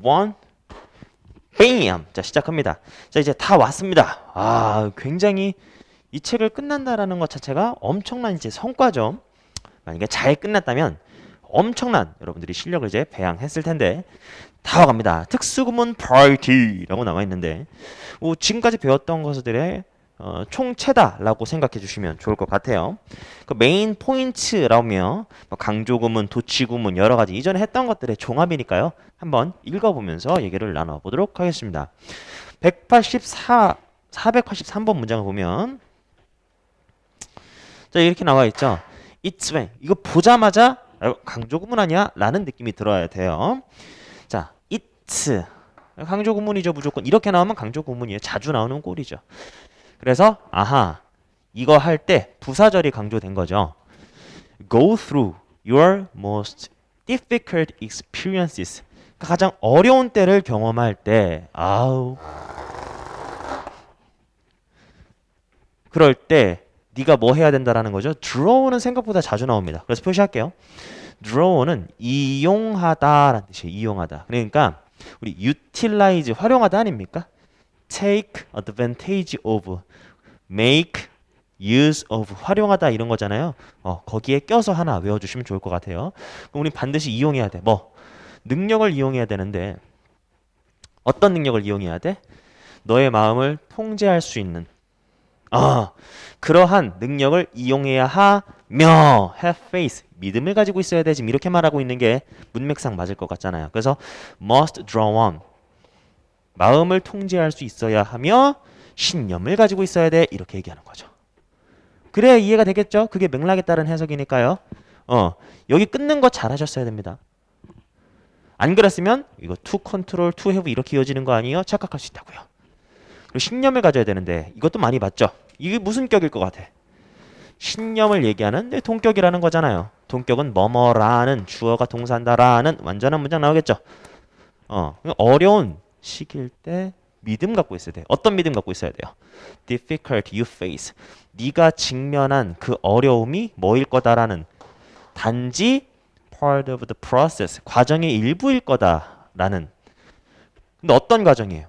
one, bam! 자, 시작합니다. 자, 이제 다 왔습니다. 아, 굉장히 이 책을 끝난다라는 것 자체가 엄청난 이제 성과죠. 만약에 잘 끝났다면 엄청난 여러분들이 실력을 이제 배양했을 텐데 다 와갑니다. 특수구문 파이티라고 나와 있는데 지금까지 배웠던 것들의 총체다라고 생각해 주시면 좋을 것 같아요. 그 메인 포인트라며 강조구문, 도치구문 여러 가지 이전에 했던 것들의 종합이니까요. 한번 읽어보면서 얘기를 나눠보도록 하겠습니다. 483번 문장을 보면 자 이렇게 나와 있죠. It's when 이거 보자마자 강조구문 아니야? 라는 느낌이 들어야 돼요. 자, it's 강조구문이죠. 무조건 이렇게 나오면 강조구문이에요. 자주 나오는 꼴이죠. 그래서 아하 이거 할 때 부사절이 강조된 거죠. Go through your most difficult experiences. 가장 어려운 때를 경험할 때 그럴 때 네가 뭐 해야 된다라는 거죠. draw는 생각보다 자주 나옵니다. 그래서 표시할게요. draw는 이용하다라는 뜻이에요. 이용하다. 그러니까 우리 utilize 활용하다 아닙니까? take advantage of, make use of 활용하다 이런 거잖아요. 거기에 껴서 하나 외워주시면 좋을 것 같아요. 그럼 우리 반드시 이용해야 돼. 능력을 이용해야 되는데 어떤 능력을 이용해야 돼? 너의 마음을 통제할 수 있는 그러한 능력을 이용해야 하며 have faith 믿음을 가지고 있어야 돼. 지금 이렇게 말하고 있는 게 문맥상 맞을 것 같잖아요. 그래서 must draw on 마음을 통제할 수 있어야 하며 신념을 가지고 있어야 돼. 이렇게 얘기하는 거죠. 그래야 이해가 되겠죠? 그게 맥락에 따른 해석이니까요. 여기 끊는 거 잘하셨어야 됩니다. 안 그랬으면 이거 to control, to have 이렇게 이어지는 거 아니에요? 착각할 수 있다고요. 그리고 신념을 가져야 되는데 이것도 많이 봤죠? 이게 무슨 격일 것 같아? 신념을 얘기하는 동격이라는 거잖아요. 동격은 뭐뭐라는 주어가 동사한다라는 완전한 문장 나오겠죠? 어려운 시기일 때 믿음 갖고 있어야 돼요. 어떤 믿음 갖고 있어야 돼요? Difficult you face. 네가 직면한 그 어려움이 뭐일 거다라는 단지 part of the process. 과정의 일부일 거다라는. 근데 어떤 과정이에요?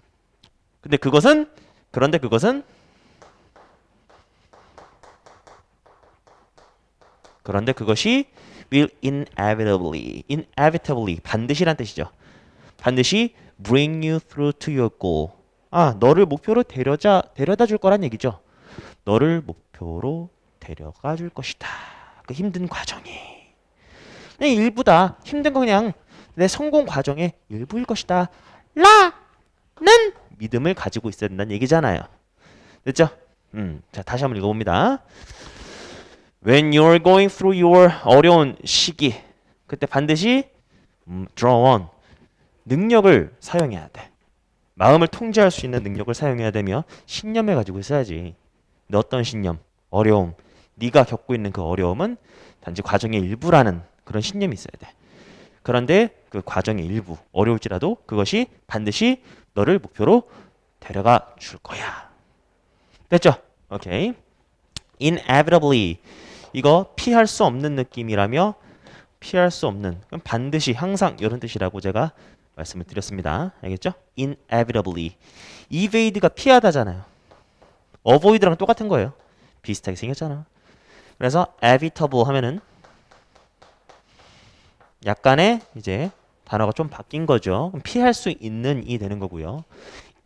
그런데 그것이 will inevitably 반드시란 뜻이죠. 반드시 bring you through to your goal. 너를 목표로 데려다 줄 거란 얘기죠. 너를 목표로 데려가 줄 것이다. 그 힘든 과정이. 그냥 일부다. 힘든 거 그냥 내 성공 과정의 일부일 것이다. 라는 믿음을 가지고 있어야 된다는 얘기잖아요. 됐죠? 자, 다시 한번 읽어봅니다. When you're going through your 어려운 시기, 그때 반드시 draw on 능력을 사용해야 돼. 마음을 통제할 수 있는 능력을 사용해야 되며 신념을 가지고 있어야지. 근데 어떤 신념? 어려움. 네가 겪고 있는 그 어려움은 단지 과정의 일부라는 그런 신념이 있어야 돼. 그런데 그 과정의 일부, 어려울지라도 그것이 반드시 너를 목표로 데려가 줄 거야. 됐죠? 오케이. Inevitably. 이거 피할 수 없는 느낌이라며 피할 수 없는 반드시 항상 이런 뜻이라고 제가 말씀을 드렸습니다. 알겠죠? Inevitably. evade가 피하다잖아요. avoid랑 똑같은 거예요. 비슷하게 생겼잖아. 그래서 evitable 하면은 약간의 이제 단어가 좀 바뀐 거죠. 피할 수 있는 이 되는 거고요.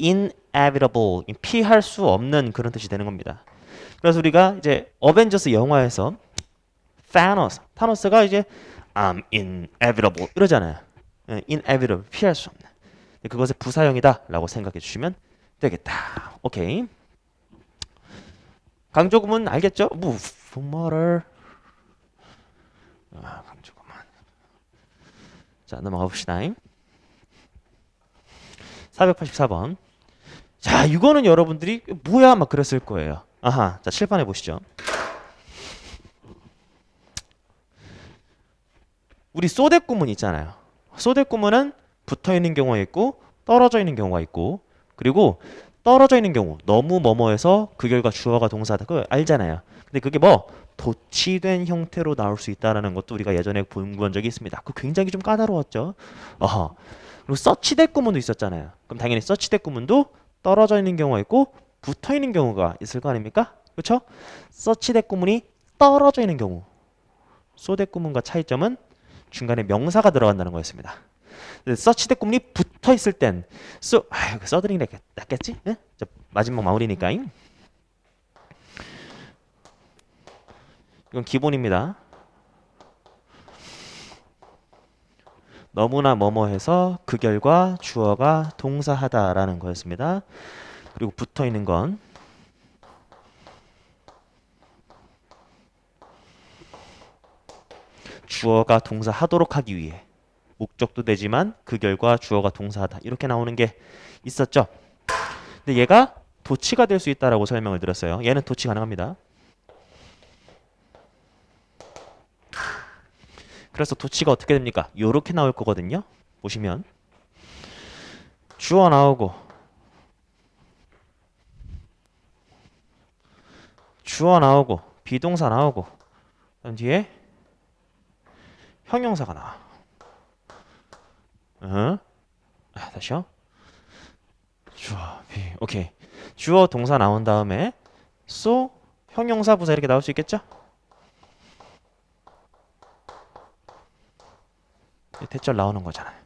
inevitable 피할 수 없는 그런 뜻이 되는 겁니다. 그래서 우리가 이제 어벤져스 영화에서 타노스가 이제 I'm inevitable 이러잖아요. inevitable 피할 수 없는. 그것의 부사형이다라고 생각해 주시면 되겠다. 오케이. 강조구문 알겠죠? 뭐를 강조구문. 자 넘어가 봅시다. 484번. 자 이거는 여러분들이 뭐야 막 그랬을 거예요. 자 칠판에 보시죠. 우리 쏘댓구문 있잖아요. 쏘댓구문은 붙어있는 경우가 있고 떨어져 있는 경우가 있고 그리고 떨어져 있는 경우 너무 뭐뭐해서 그 결과 주어가 동사다. 그거 알잖아요. 근데 그게 도치된 형태로 나올 수 있다는 것도 우리가 예전에 공부한 적이 있습니다. 그 굉장히 좀 까다로웠죠. 그리고 서치 대 구문도 있었잖아요. 그럼 당연히 서치 대 구문도 떨어져 있는 경우가 있고 붙어 있는 경우가 있을 거 아닙니까? 그렇죠? 서치 대 구문이 떨어져 있는 경우, 소 대 구문과 차이점은 중간에 명사가 들어간다는 거였습니다. 서치 대 구문이 붙어 있을 땐 써드리는 게 낫겠지? 네? 마지막 마무리니까. 이건 기본입니다. 너무나 뭐뭐해서 그 결과 주어가 동사하다라는 거였습니다. 그리고 붙어 있는 건 주어가 동사하도록 하기 위해 목적도 되지만 그 결과 주어가 동사하다 이렇게 나오는 게 있었죠. 근데 얘가 도치가 될 수 있다라고 설명을 드렸어요. 얘는 도치 가능합니다. 그래서 도치가 어떻게 됩니까? 요렇게 나올 거거든요. 보시면 주어 나오고 비동사 나오고 그다음 뒤에 형용사가 나와. 다시요. 주어, 오케이. 주어 동사 나온 다음에 so 형용사 부사 이렇게 나올 수 있겠죠? 대절 나오는 거잖아요.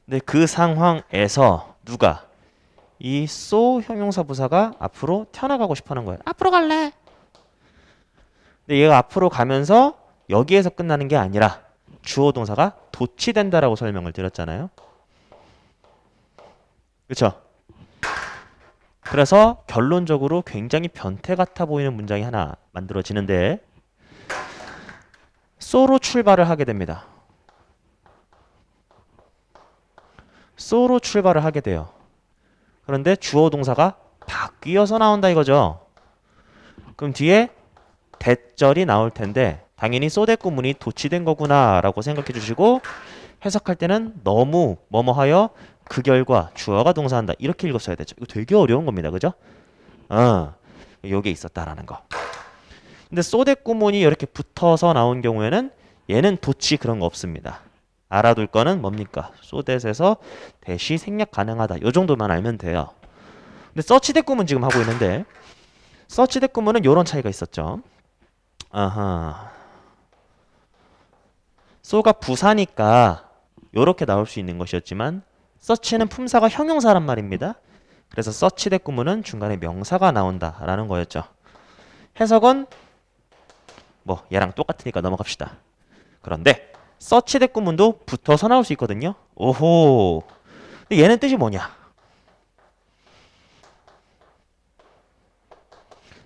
근데 그 상황에서 누가 이 so 형용사 부사가 앞으로 튀어나가고 싶어하는 거예요. 앞으로 갈래. 근데 얘가 앞으로 가면서 여기에서 끝나는 게 아니라 주어 동사가 도치된다라고 설명을 드렸잖아요. 그렇죠? 그래서 결론적으로 굉장히 변태 같아 보이는 문장이 하나 만들어지는데 so로 출발을 하게 됩니다. so로 출발을 하게 돼요. 그런데 주어 동사가 바뀌어서 나온다 이거죠. 그럼 뒤에 대절이 나올 텐데 당연히 so 대 구문이 도치된 거구나 라고 생각해 주시고 해석할 때는 너무 뭐뭐하여 그 결과 주어가 동사한다 이렇게 읽었어야 되죠. 이거 되게 어려운 겁니다. 그죠? 요게 있었다라는 거. 근데 so 대 구문이 이렇게 붙어서 나온 경우에는 얘는 도치 그런 거 없습니다. 알아둘 거는 뭡니까? so that에서 대시 생략 가능하다. 요 정도만 알면 돼요. 근데 서치 대 구문 지금 하고 있는데 서치 대 구문은 요런 차이가 있었죠. so가 부사니까 요렇게 나올 수 있는 것이었지만 서치는 품사가 형용사란 말입니다. 그래서 서치 대 구문은 중간에 명사가 나온다라는 거였죠. 해석은 뭐 얘랑 똑같으니까 넘어갑시다. 그런데 서치 대 구문도 붙어서 나올 수 있거든요. 오호. 근데 얘는 뜻이 뭐냐?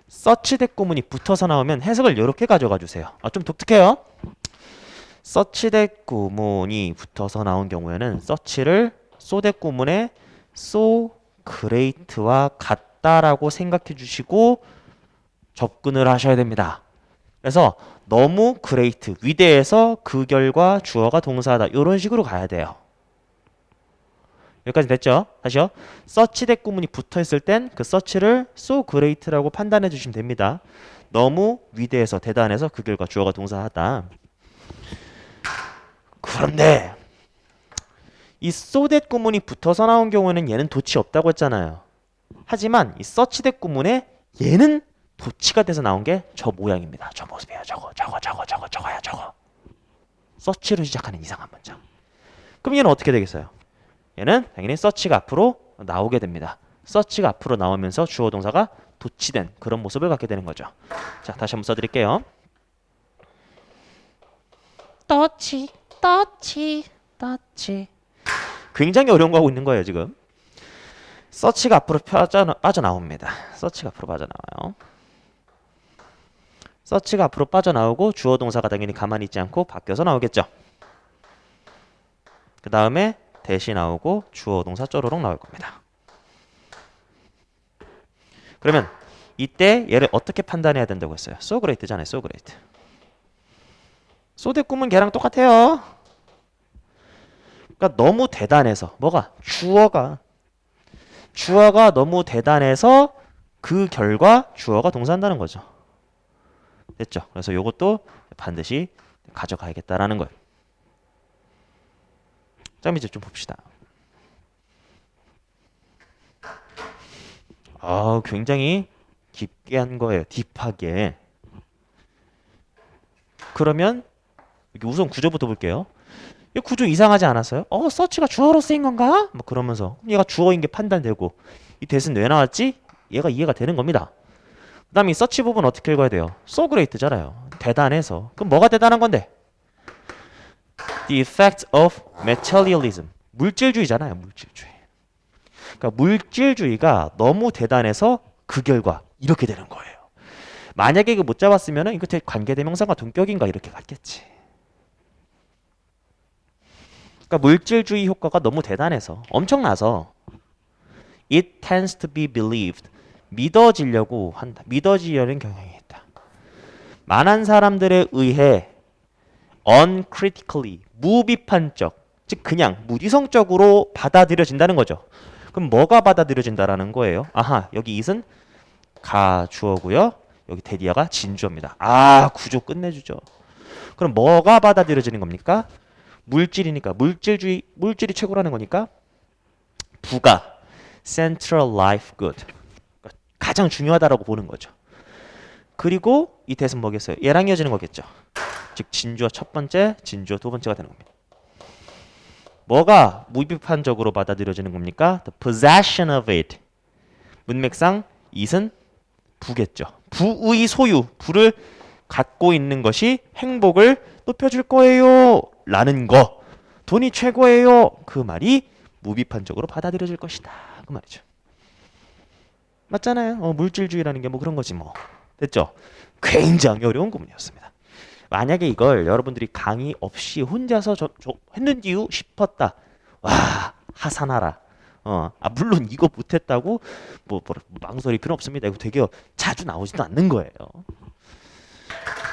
서치 대 구문이 붙어서 나오면 해석을 이렇게 가져가 주세요. 좀 독특해요. 서치 대 구문이 붙어서 나온 경우에는 서치를 so 대 구문의 so great와 같다라고 생각해 주시고 접근을 하셔야 됩니다. 그래서 너무 great, 위대해서 그 결과 주어가 동사하다 이런 식으로 가야 돼요. 여기까지 됐죠? 다시요. 서치 대 구문이 붙어 있을 땐 그 서치를 so great라고 판단해 주시면 됩니다. 너무 위대해서 대단해서 그 결과 주어가 동사하다. 그런데 이 so that 구문이 붙어서 나온 경우에는 얘는 도치 없다고 했잖아요. 하지만 이 서치 대 구문에 얘는 도치가 돼서 나온 게 저 모양입니다. 저 모습이에요. 저거야 저거. 서치로 시작하는 이상한 문장. 그럼 얘는 어떻게 되겠어요? 얘는 당연히 서치가 앞으로 나오게 됩니다. 서치가 앞으로 나오면서 주어 동사가 도치된 그런 모습을 갖게 되는 거죠. 자, 다시 한번 써드릴게요. 떠치. 굉장히 어려운 거 하고 있는 거예요 지금. 서치가 앞으로 빠져나옵니다. 서치가 앞으로 빠져나와요. 서치가 앞으로 빠져나오고 주어 동사가 당연히 가만히 있지 않고 바뀌어서 나오겠죠. 그 다음에 대시 나오고 주어 동사 쪼로록 나올 겁니다. 그러면 이때 얘를 어떻게 판단해야 된다고 했어요? so great잖아요. so great. so 대 구문 걔랑 똑같아요. 그러니까 너무 대단해서 뭐가? 주어가 너무 대단해서 그 결과 주어가 동사한다는 거죠. 됐죠? 그래서 이것도 반드시 가져가야겠다라는 거예요. 자, 이제 좀 봅시다. 굉장히 깊게 한 거예요. 딥하게. 그러면 여기 우선 구조부터 볼게요. 이 구조 이상하지 않았어요? 서치가 주어로 쓰인 건가? 뭐 그러면서 얘가 주어인 게 판단되고 이 대신 왜 나왔지? 얘가 이해가 되는 겁니다. 그 다음에 이 서치 부분 어떻게 읽어야 돼요? So great잖아요. 대단해서. 그럼 뭐가 대단한 건데? The effect of materialism. 물질주의잖아요. 물질주의. 그러니까 물질주의가 너무 대단해서 그 결과 이렇게 되는 거예요. 만약에 이거 못 잡았으면 이거 관계대명사가 동격인가 이렇게 갔겠지. 그러니까 물질주의 효과가 너무 대단해서 엄청나서 it tends to be believed. 믿어지려고 한다. 믿어지려는 경향이 있다. 많은 사람들에 의해 uncritically 무비판적, 즉 그냥 무지성적으로 받아들여진다는 거죠. 그럼 뭐가 받아들여진다라는 거예요? 아하, 여기 it은 가주어고요. 여기 대디어가 진주어입니다. 구조 끝내주죠. 그럼 뭐가 받아들여지는 겁니까? 물질이니까 물질이 최고라는 거니까 부가 central life good. 그러니까 가장 중요하다라고 보는 거죠. 그리고 이 대은 뭐겠어요? 얘랑 이어지는 거겠죠. 즉 진주어 첫 번째, 진주어 두 번째가 되는 겁니다. 뭐가 무비판적으로 받아들여지는 겁니까? The possession of it. 문맥상 it은 부겠죠. 부의 소유, 부를 갖고 있는 것이 행복을 높여줄 거예요. 라는 거. 돈이 최고예요. 그 말이 무비판적으로 받아들여질 것이다. 그 말이죠. 맞잖아요. 물질주의라는 게 뭐 그런 거지 뭐. 됐죠? 굉장히 어려운 구문이었습니다. 만약에 이걸 여러분들이 강의 없이 혼자서 했는지요 싶었다. 와, 하산하라. 물론 이거 못했다고 뭐 망설일 필요 없습니다. 이거 되게 자주 나오지도 않는 거예요.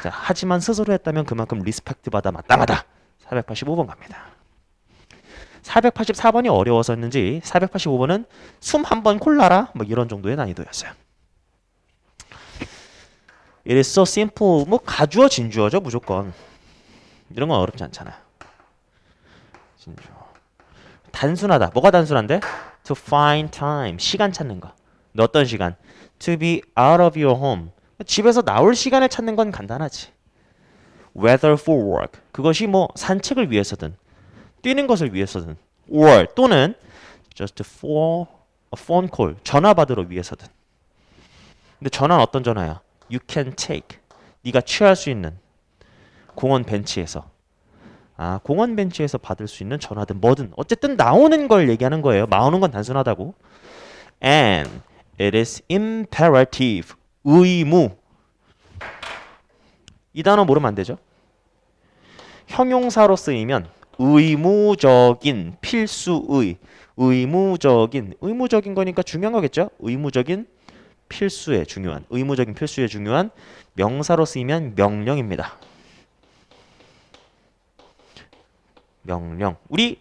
자, 하지만 스스로 했다면 그만큼 리스펙트 받아 마땅하다. 485번 갑니다. 484번이 어려워서였는지 485번은 숨 한 번 콜라라 뭐 이런 정도의 난이도였어요. It is so simple. 뭐 가주어 진주어죠 무조건. 이런 건 어렵지 않잖아요. 진주어. 단순하다. 뭐가 단순한데? To find time. 시간 찾는 거. 너 어떤 시간? To be out of your home. 집에서 나올 시간을 찾는 건 간단하지. Whether for work. 그것이 뭐 산책을 위해서든 뛰는 것을 위해서든 or 또는 just for a phone call. 전화 받으러 위해서든. 근데 전화는 어떤 전화야? You can take. 네가 취할 수 있는 공원 벤치에서. 공원 벤치에서 받을 수 있는 전화든 뭐든 어쨌든 나오는 걸 얘기하는 거예요. 나오는 건 단순하다고. And it is imperative. 의무. 이 단어 모르면 안 되죠. 형용사로 쓰이면 의무적인, 필수의, 의무적인 거니까 중요한 거겠죠. 의무적인 필수에 중요한, 의무적인 필수에 중요한 명사로 쓰이면 명령입니다. 명령. 우리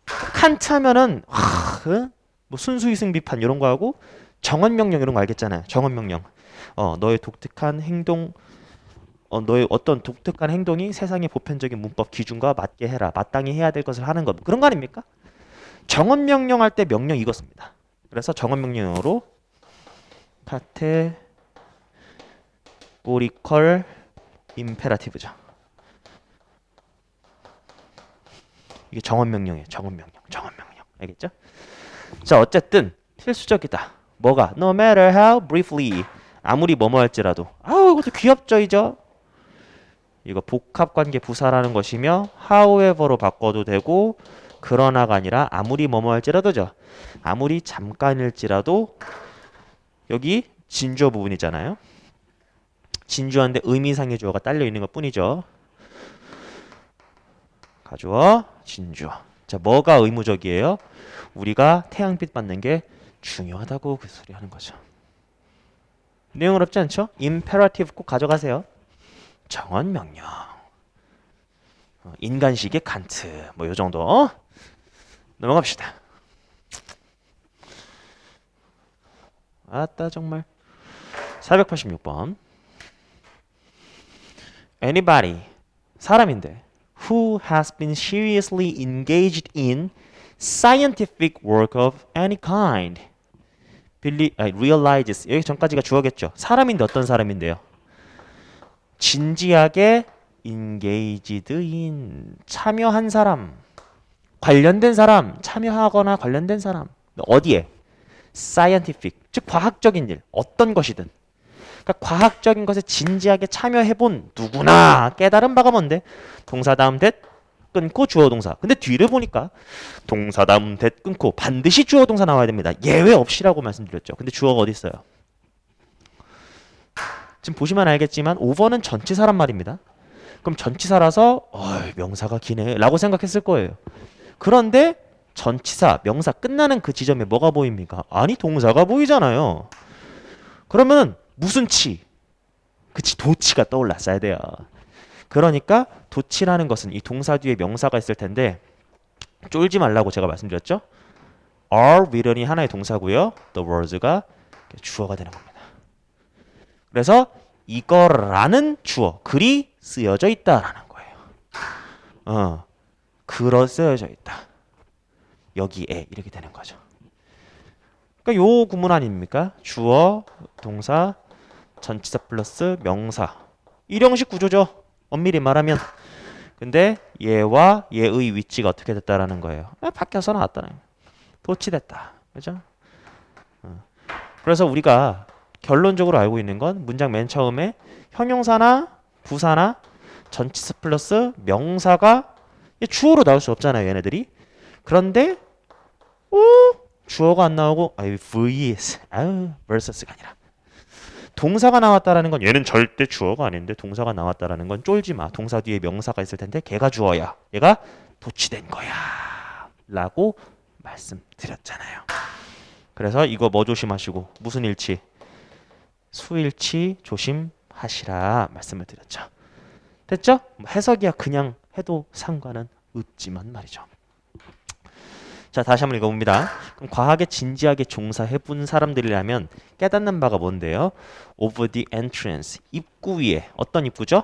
칸트 하면은 뭐 순수의 승비판 이런 거 하고 정언 명령 이런 거 알겠잖아요. 정언 명령. 너의 독특한 행동, 너의 어떤 독특한 행동이 세상의 보편적인 문법 기준과 맞게 해라. 마땅히 해야 될 것을 하는 것. 그런 거 아닙니까? 정언 명령 할 때 명령 이거 씁니다. 그래서 정언 명령으로 카테고리컬 임페라티브죠. 이게 정언 명령이에요. 정언 명령. 알겠죠? 자, 어쨌든 필수적이다. 뭐가? No matter how briefly. 아무리 뭐뭐 할지라도. 이것도 귀엽죠이죠? 이거 복합관계 부사라는 것이며 however로 바꿔도 되고 그러나가 아니라 아무리 뭐뭐 할지라도죠. 아무리 잠깐일지라도 여기 진주어 부분이잖아요. 진주어인데 의미상의 주어가 딸려 있는 것 뿐이죠. 가주어, 진주어. 자, 뭐가 의무적이에요? 우리가 태양빛 받는 게 중요하다고 그 소리 하는 거죠. 내용 어렵지 않죠? 임페라티브 꼭 가져가세요. 정언 명령. 인간식의 칸트. 뭐 요 정도. 넘어갑시다. 아따 정말. 486번. Anybody. 사람인데. who has been seriously engaged in scientific work of any kind. realizes. 여기 전까지가 주어겠죠. 사람인데 어떤 사람인데요? 진지하게 engaged in 참여한 사람, 관련된 사람, 참여하거나 관련된 사람. 어디에? scientific, 즉 과학적인 일, 어떤 것이든. 그러니까 과학적인 것에 진지하게 참여해본 누구나 깨달은 바가 뭔데? 동사 다음 that 끊고 주어 동사. 근데 뒤를 보니까 동사 다음 that 끊고 반드시 주어 동사 나와야 됩니다. 예외 없이라고 말씀드렸죠. 근데 주어가 어디 있어요? 지금 보시면 알겠지만 오버는 전치사란 말입니다. 그럼 전치사라서 명사가 기네 라고 생각했을 거예요. 그런데 전치사, 명사 끝나는 그 지점에 뭐가 보입니까? 아니 동사가 보이잖아요. 그러면 무슨 치? 그치, 도치가 떠올랐어야 돼요. 그러니까 도치라는 것은 이 동사 뒤에 명사가 있을 텐데 쫄지 말라고 제가 말씀드렸죠. are will은이 하나의 동사고요. the words가 주어가 되는 겁니다. 그래서 이거라는 주어, 글이 쓰여져 있다라는 거예요. 글어 쓰여져 있다. 여기에 이렇게 되는 거죠. 그러니까 요 구문 아닙니까? 주어, 동사, 전치사 플러스 명사. 일형식 구조죠. 엄밀히 말하면. 근데 얘와 얘의 위치가 어떻게 됐다라는 거예요. 바뀌어서 나왔다는 거예요. 도치됐다. 그죠? 그래서 우리가 결론적으로 알고 있는 건 문장 맨 처음에 형용사나 부사나 전치사 플러스 명사가 주어로 나올 수 없잖아요. 얘네들이. 그런데 주어가 안 나오고 vs versus가 아니라 동사가 나왔다라는 건 얘는 절대 주어가 아닌데 동사가 나왔다라는 건 쫄지 마. 동사 뒤에 명사가 있을 텐데 걔가 주어야. 얘가 도치된 거야. 라고 말씀드렸잖아요. 그래서 이거 뭐 조심하시고 무슨 일치? 수일치 조심하시라 말씀을 드렸죠. 됐죠? 해석이야 그냥 해도 상관은 없지만 말이죠. 자, 다시 한번 읽어봅니다. 그럼 과학에 진지하게 종사해본 사람들이라면 깨닫는 바가 뭔데요? Over the entrance, 입구 위에. 어떤 입구죠?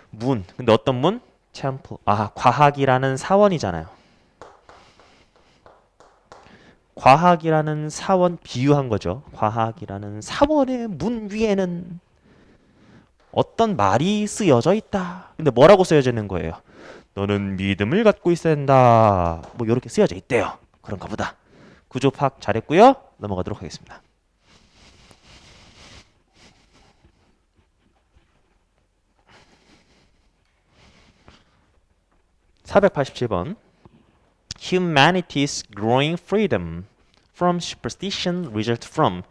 문. 근데 어떤 문? temple. 과학이라는 사원이잖아요. 과학이라는 사원 비유한 거죠. 과학이라는 사원의 문 위에는 어떤 말이 쓰여져 있다. 근데 뭐라고 쓰여져 있는 거예요? 너는 믿음을 갖고 있어야 한다. 뭐 이렇게 쓰여져 있대요. 그런가 보다. 구조 파악 잘했고요. 넘어가도록 하겠습니다. (487번) Humanity's growing freedom from superstition result from.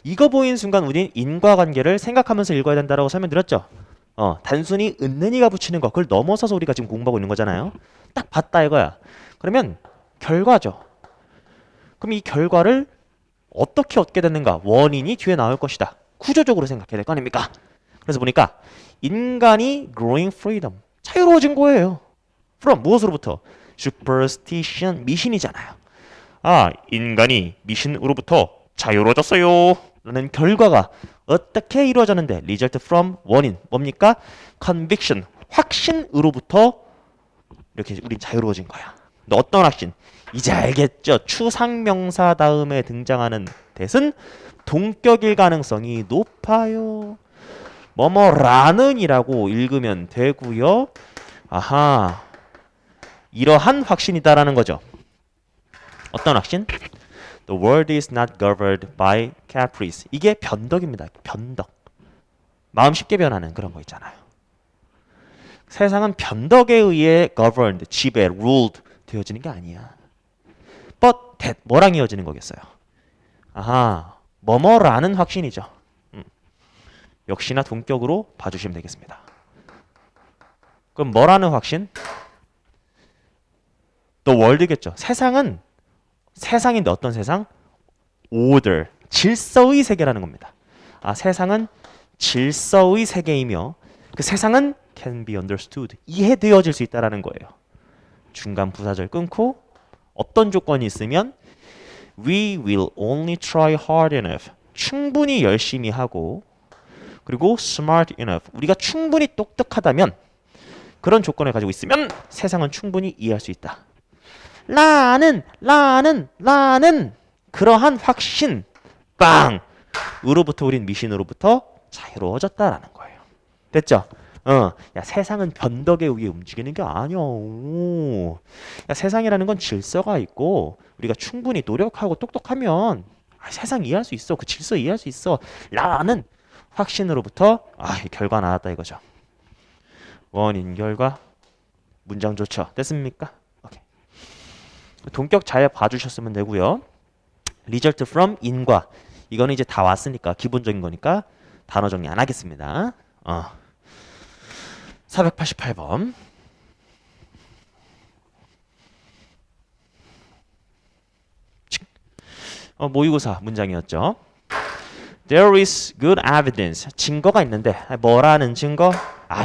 이거 보인 순간 우리는 인과관계를 생각하면서 읽어야 된다라고 설명드렸죠. 단순히 은는이가 붙이는 거 그걸 넘어서서 우리가 지금 공부하고 있는 거잖아요. 딱 봤다 이거야. 그러면 결과죠. 그럼 이 결과를 어떻게 얻게 되는가? 원인이 뒤에 나올 것이다. 구조적으로 생각해야 될 거 아닙니까? 그래서 보니까 인간이 growing freedom, 자유로워진 거예요. from 무엇으로부터? superstition, 미신이잖아요. 인간이 미신으로부터 자유로워졌어요 라는 결과가 어떻게 이루어졌는데 result from 원인 뭡니까? conviction, 확신으로부터 이렇게 우린 자유로워진 거야. 근데 어떤 확신? 이제 알겠죠? 추상명사 다음에 등장하는 that은 동격일 가능성이 높아요. 뭐뭐라는 이라고 읽으면 되고요. 이러한 확신이다라는 거죠. 어떤 확신? The world is not governed by caprice. 이게 변덕입니다. 변덕. 마음 쉽게 변하는 그런 거 있잖아요. 세상은 변덕에 의해 governed, 지배, ruled 되어지는 게 아니야. But that 뭐랑 이어지는 거겠어요? 뭐뭐라는 확신이죠. 역시나 동격으로 봐주시면 되겠습니다. 그럼 뭐라는 확신? The world겠죠. 세상인데 어떤 세상? order, 질서의 세계라는 겁니다. 세상은 질서의 세계이며 그 세상은 can be understood, 이해되어질 수 있다라는 거예요. 중간 부사절 끊고 어떤 조건이 있으면 we will only try hard enough, 충분히 열심히 하고 그리고 smart enough, 우리가 충분히 똑똑하다면 그런 조건을 가지고 있으면 세상은 충분히 이해할 수 있다. 라는 그러한 확신 빵 으로부터 우린 미신으로부터 자유로워졌다라는 거예요. 됐죠? 야 세상은 변덕에 의해 움직이는 게 아니야. 야 세상이라는 건 질서가 있고 우리가 충분히 노력하고 똑똑하면 세상 이해할 수 있어. 그 질서 이해할 수 있어. 라는 확신으로부터 결과 나왔다 이거죠. 원인 결과 문장 좋죠. 됐습니까? 오케이. 동격 잘 봐주셨으면 되고요. result from in과 이거는 이제 다 왔으니까 기본적인 거니까 단어 정리 안 하겠습니다. 488번. 모의고사 문장이었죠. There is good evidence. 증거가 있는데 뭐라는 증거?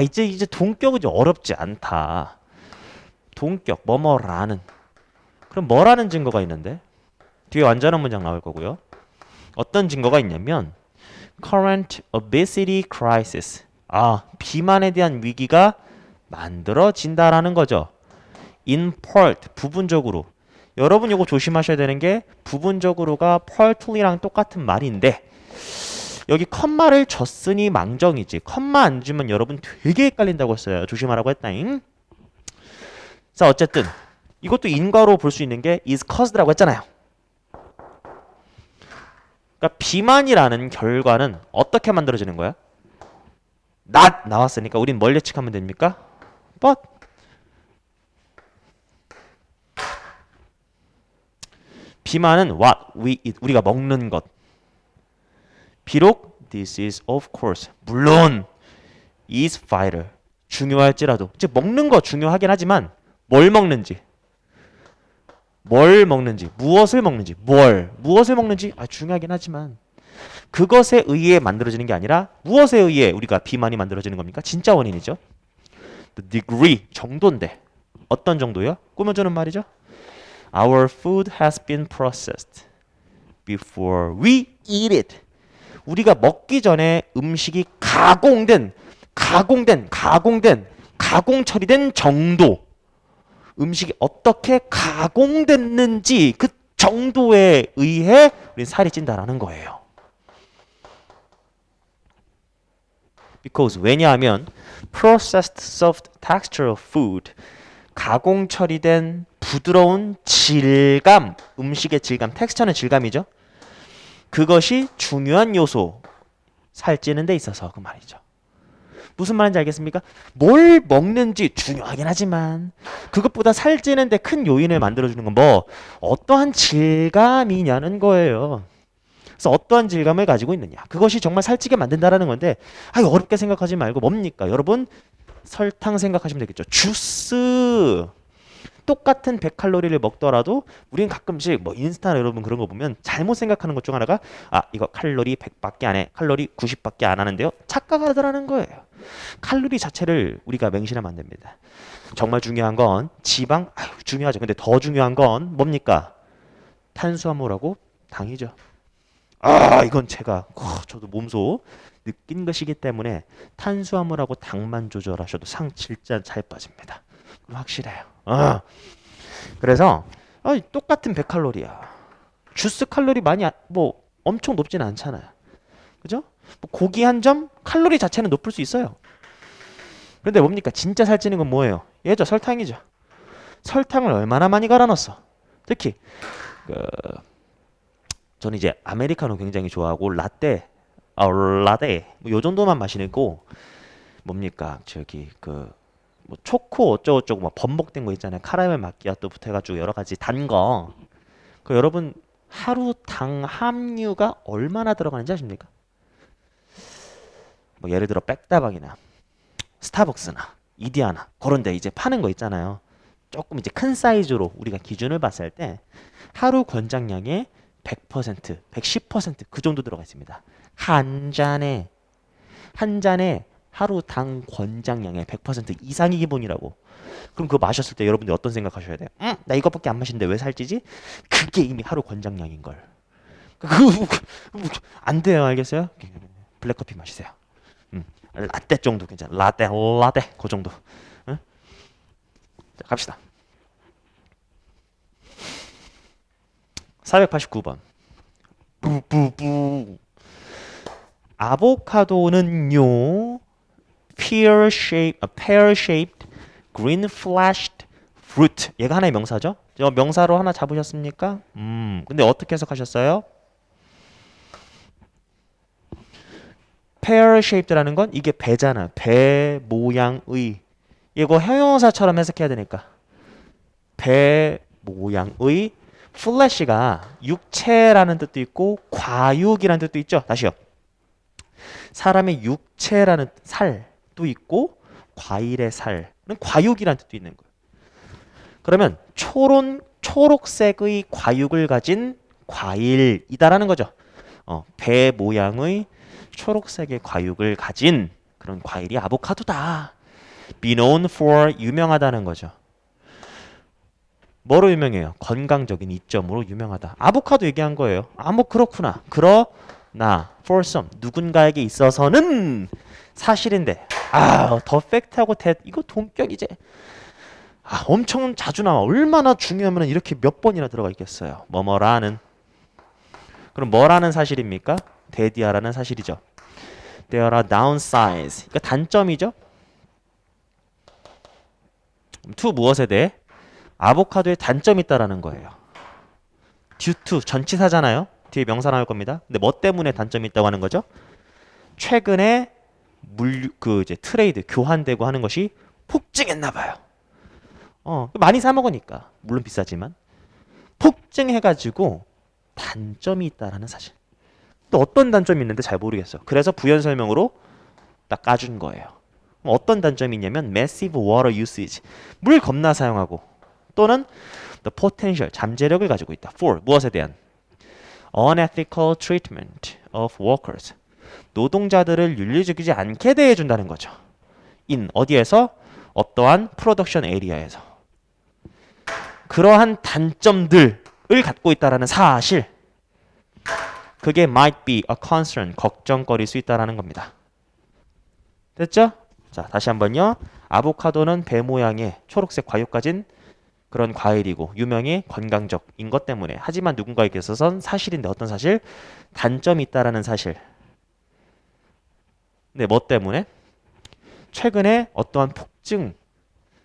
이제 동격은 이제 어렵지 않다. 동격 뭐뭐라는. 그럼 뭐라는 증거가 있는데? 뒤에 완전한 문장 나올 거고요. 어떤 증거가 있냐면 current obesity crisis. 비만에 대한 위기가 만들어진다라는 거죠. In part 부분적으로. 여러분 이거 조심하셔야 되는 게 부분적으로가 partly랑 똑같은 말인데 여기 컴마를 줬으니 망정이지. 컴마 안 주면 여러분 되게 헷갈린다고 했어요. 조심하라고 했다잉. 자 어쨌든 이것도 인과로 볼 수 있는 게 is caused라고 했잖아요. 그러니까 비만이라는 결과는 어떻게 만들어지는 거야? not 나왔으니까 우린 뭘 예측하면 됩니까? but 비만은 what we eat 우리가 먹는 것. 비록 this is of course 물론 is vital 중요할지라도 즉 먹는 거 중요하긴 하지만 뭘 먹는지 무엇을 먹는지 무엇을 먹는지 중요하긴 하지만 그것에 의해 만들어지는 게 아니라 무엇에 의해 우리가 비만이 만들어지는 겁니까? 진짜 원인이죠. The degree 정도인데 어떤 정도요? 꾸며주는 말이죠. Our food has been processed before we eat it. 우리가 먹기 전에 음식이 가공 처리된 정도. 음식이 어떻게 가공됐는지 그 정도에 의해 우린 살이 찐다라는 거예요. Because 왜냐하면 processed soft textural food 가공 처리된 부드러운 질감 음식의 질감 텍스처는 질감이죠. 그것이 중요한 요소 살찌는 데 있어서 그 말이죠. 무슨 말인지 알겠습니까? 뭘 먹는지 중요하긴 하지만 그것보다 살찌는데 큰 요인을 만들어주는 건 뭐 어떠한 질감이냐는 거예요. 그래서 어떠한 질감을 가지고 있느냐 그것이 정말 살찌게 만든다라는 건데 어렵게 생각하지 말고 뭡니까? 여러분 설탕 생각하시면 되겠죠. 주스 똑같은 100칼로리를 먹더라도 우리는 가끔씩 뭐 인스타나 여러분 그런 거 보면 잘못 생각하는 것 중 하나가 이거 칼로리 100밖에 안 해. 칼로리 90밖에 안 하는데요. 착각하더라는 거예요. 칼로리 자체를 우리가 맹신하면 안 됩니다. 정말 중요한 건 지방 중요하죠. 근데 더 중요한 건 뭡니까? 탄수화물하고 당이죠. 이건 제가 저도 몸소 느낀 것이기 때문에 탄수화물하고 당만 조절하셔도 상 진짜 잘 빠집니다. 확실해요. 그래서 똑같은 100칼로리야. 주스 칼로리 많이 뭐 엄청 높지는 않잖아요. 그죠? 뭐 고기 한 점 칼로리 자체는 높을 수 있어요. 그런데 뭡니까? 진짜 살찌는 건 뭐예요? 얘죠. 설탕이죠. 설탕을 얼마나 많이 갈아 넣었어. 특히 저는 이제 아메리카노 굉장히 좋아하고 라떼 뭐 요 정도만 마시고 뭡니까? 저기 뭐 초코 어쩌고저쩌고 막 번복된 거 있잖아요. 카라멜 마키아토부터 해가지고 여러 가지 단 거. 여러분 하루 당 함유가 얼마나 들어가는지 아십니까? 뭐 예를 들어 백다방이나 스타벅스나 이디야나 그런 데 이제 파는 거 있잖아요. 조금 이제 큰 사이즈로 우리가 기준을 봤을 때 하루 권장량의 100%, 110%그 정도 들어가 있습니다. 한 잔에 하루 당 권장량의 100% 이상이 기본이라고. 그럼 그거 마셨을 때 여러분들 어떤 생각하셔야 돼요? 나 이것밖에 안 마시는데 왜 살찌지? 그게 이미 하루 권장량인 걸. 안 돼요, 알겠어요? 블랙커피 마시세요. 라떼 정도 괜찮아. 라떼 그 정도. 자, 갑시다. 489번. 뿌뿌뿌. 아보카도는요, pear-shaped, green-fleshed fruit. 얘가 하나의 명사죠? 저 명사로 하나 잡으셨습니까? 근데 어떻게 해석하셨어요? pear-shaped라는 건 이게 배잖아. 배 모양의. 이거 형용사처럼 해석해야 되니까. 배 모양의 flesh가 육체라는 뜻도 있고 과육이라는 뜻도 있죠. 다시요. 사람의 육체라는 살도 있고 과일의 살은 과육이라는 뜻도 있는 거예요. 그러면 초록색의 과육을 가진 과일이다라는 거죠. 배 모양의 초록색의 과육을 가진 그런 과일이 아보카도다. Be known for 유명하다는 거죠. 뭐로 유명해요? 건강적인 이점으로 유명하다. 아보카도 얘기한 거예요. 뭐 그렇구나. 그러나 for some 누군가에게 있어서는 사실인데 더 팩트하고 이거 동격이제. 엄청 자주 나와. 얼마나 중요하면 이렇게 몇 번이나 들어가 있겠어요. 뭐뭐라는. 그럼 뭐라는 사실입니까? 데디아라는 사실이죠. There are downsides. 그러니까 단점이죠. to 무엇에 대해? 아보카도에 단점이 있다라는 거예요. due to 전치사잖아요. 뒤에 명사 나올 겁니다. 근데 뭐 때문에 단점이 있다고 하는 거죠? 최근에 이제 트레이드 교환되고 하는 것이 폭증했나 봐요. 많이 사 먹으니까 물론 비싸지만 폭증해가지고 단점이 있다라는 사실. 또 어떤 단점이 있는데 잘 모르겠어. 그래서 부연 설명으로 딱 까준 거예요. 어떤 단점이 있냐면 massive water usage 물 겁나 사용하고 또는 the potential 잠재력을 가지고 있다. for 무엇에 대한 unethical treatment of workers 노동자들을 윤리적이지 않게 대해준다는 거죠. in 어디에서 어떠한 프로덕션 에리아에서 그러한 단점들을 갖고 있다라는 사실. 그게 might be a concern 걱정거릴 수 있다라는 겁니다. 됐죠? 자, 다시 한번요. 아보카도는 배 모양의 초록색 과육 가진 그런 과일이고 유명히 건강적인 것 때문에 하지만 누군가에게 있어서는 사실인데 어떤 사실? 단점이 있다라는 사실. 네, 뭐 때문에? 최근에 어떠한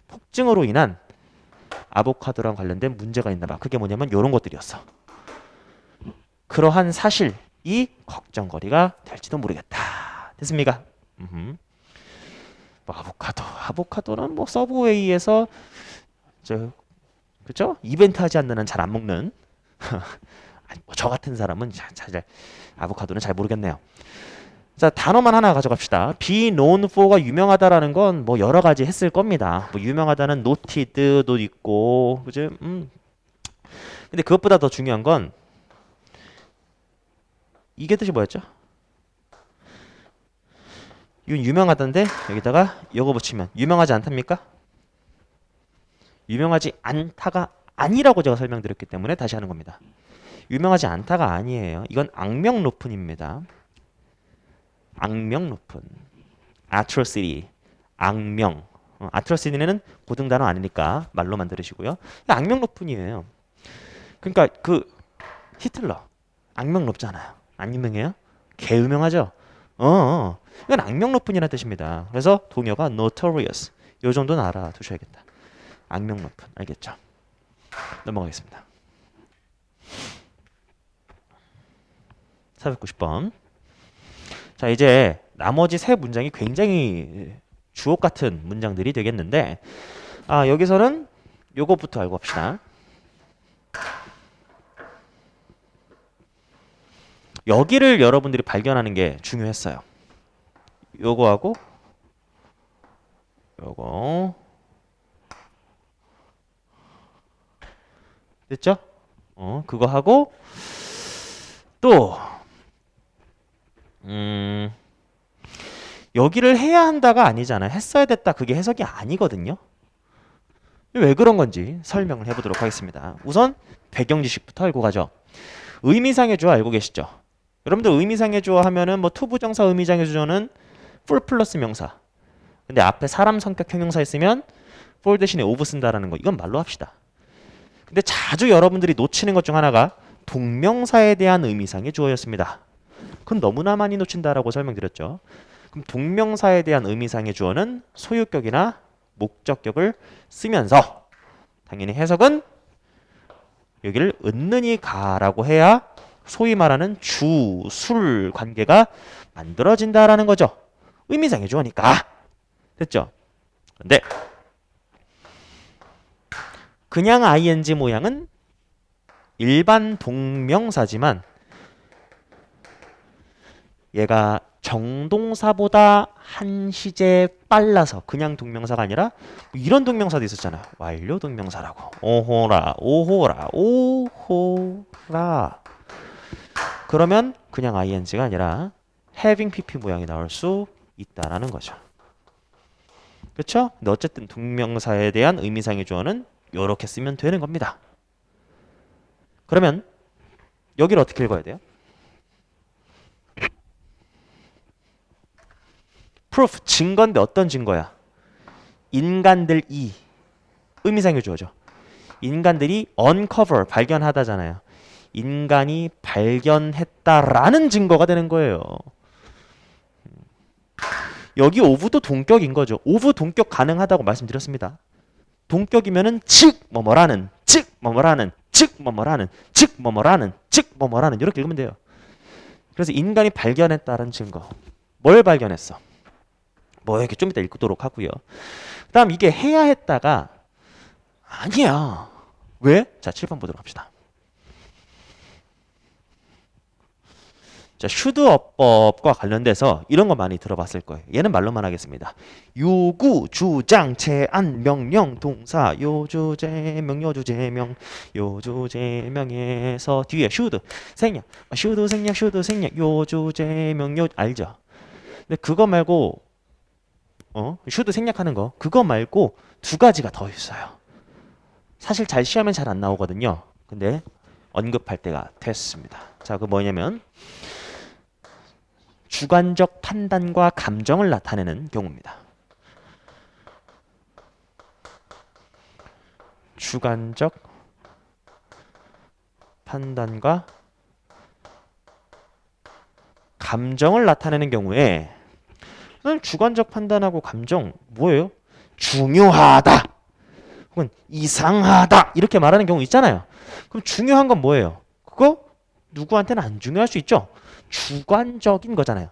폭증으로 인한 아보카도랑 관련된 문제가 있나 봐. 그게 뭐냐면 이런 것들이었어. 그러한 사실이 걱정거리가 될지도 모르겠다. 됐습니까? 뭐 아보카도는 뭐 서브웨이에서 그죠? 이벤트 하지 않는 한 잘 안 먹는 저 같은 사람은 아보카도는 잘 모르겠네요. 자, 단어만 하나 가져갑시다. be known for가 유명하다라는 건 뭐 여러 가지 했을 겁니다. 뭐 유명하다는 noted도 있고, 그죠? 근데 그것보다 더 중요한 건 이게 뜻이 뭐였죠? 이건 유명하다인데 여기다가 이거 붙이면 유명하지 않답니까? 유명하지 않다가 아니라고 제가 설명드렸기 때문에 다시 하는 겁니다. 유명하지 않다가 아니에요. 이건 악명 높은입니다. 악명 높은. atrocity. 악명. atrocity는 고등 단어 아니니까 말로만 들으시고요. 악명 높은이에요. 그러니까 히틀러 악명 높잖아요. 안 유명해요? 개 유명하죠? 이건 악명 높은이라는 뜻입니다. 그래서 동요가 notorious. 요 정도는 알아두셔야겠다. 악명 높은. 알겠죠? 넘어가겠습니다. 490번. 자, 이제 나머지 세 문장이 굉장히 주옥 같은 문장들이 되겠는데 여기서는 요것부터 알고 합시다. 여기를 여러분들이 발견하는 게 중요했어요. 요거하고 요거 됐죠? 그거 하고 또 여기를 해야 한다가 아니잖아요. 했어야 됐다. 그게 해석이 아니거든요. 왜 그런 건지 설명을 해보도록 하겠습니다. 우선 배경 지식부터 알고 가죠. 의미상의 주어 알고 계시죠? 여러분들 의미상의 주어 하면은 뭐 투부정사 의미상의 주어는 full 플러스 명사. 근데 앞에 사람 성격 형용사 있으면 for 대신에 of 쓴다라는 거 이건 말로 합시다. 근데 자주 여러분들이 놓치는 것 중 하나가 동명사에 대한 의미상의 주어였습니다. 그건 너무나 많이 놓친다라고 설명드렸죠. 그럼 동명사에 대한 의미상의 주어는 소유격이나 목적격을 쓰면서 당연히 해석은 여기를 은는히 가라고 해야 소위 말하는 주, 술 관계가 만들어진다라는 거죠. 의미상의 주어니까. 됐죠? 그런데 그냥 ing 모양은 일반 동명사지만 얘가 정동사보다 한 시제 빨라서 그냥 동명사가 아니라 이런 동명사도 있었잖아요. 완료 동명사라고. 오호라, 오호라, 오호라. 그러면 그냥 ing가 아니라 having pp 모양이 나올 수 있다라는 거죠. 그렇죠? 근데 어쨌든 동명사에 대한 의미상의 주어는 이렇게 쓰면 되는 겁니다. 그러면 여기를 어떻게 읽어야 돼요? proof, 증거인데 어떤 증거야? 인간들이 의미상의 주어죠. 인간들이 uncover, 발견하다잖아요. 인간이 발견했다라는 증거가 되는 거예요. 여기 of도 동격인 거죠. of 동격 가능하다고 말씀드렸습니다. 동격이면은 즉 뭐뭐라는, 즉 뭐뭐라는, 즉 뭐뭐라는, 즉 뭐뭐라는, 즉 뭐뭐라는 이렇게 읽으면 돼요. 그래서 인간이 발견했다는 증거. 뭘 발견했어? 뭐 이렇게 좀 이따 읽도록 하고요. 그다음 이게 해야 했다가 아니야. 왜? 자, 7번 보도록 합시다. 자, 슈드어법과 관련돼서 이런 거 많이 들어봤을 거예요. 얘는 말로만 하겠습니다. 요구, 주장, 제안, 명령, 동사, 요주제명, 요주제명, 요주제명에서 뒤에 슈드, 생략, 슈드, 생략, 슈드, 생략, 요주제명, 요 알죠? 근데 그거 말고 슈드 생략하는 거 그거 말고 두 가지가 더 있어요. 사실 잘 시험엔 잘 안 나오거든요. 근데 언급할 때가 됐습니다. 자, 그 뭐냐면 주관적 판단과 감정을 나타내는 경우입니다. 주관적 판단과 감정을 나타내는 경우에 주관적 판단하고 감정 뭐예요? 중요하다 혹은 이상하다 이렇게 말하는 경우 있잖아요. 그럼 중요한 건 뭐예요? 그거 누구한테는 안 중요할 수 있죠. 주관적인 거잖아요.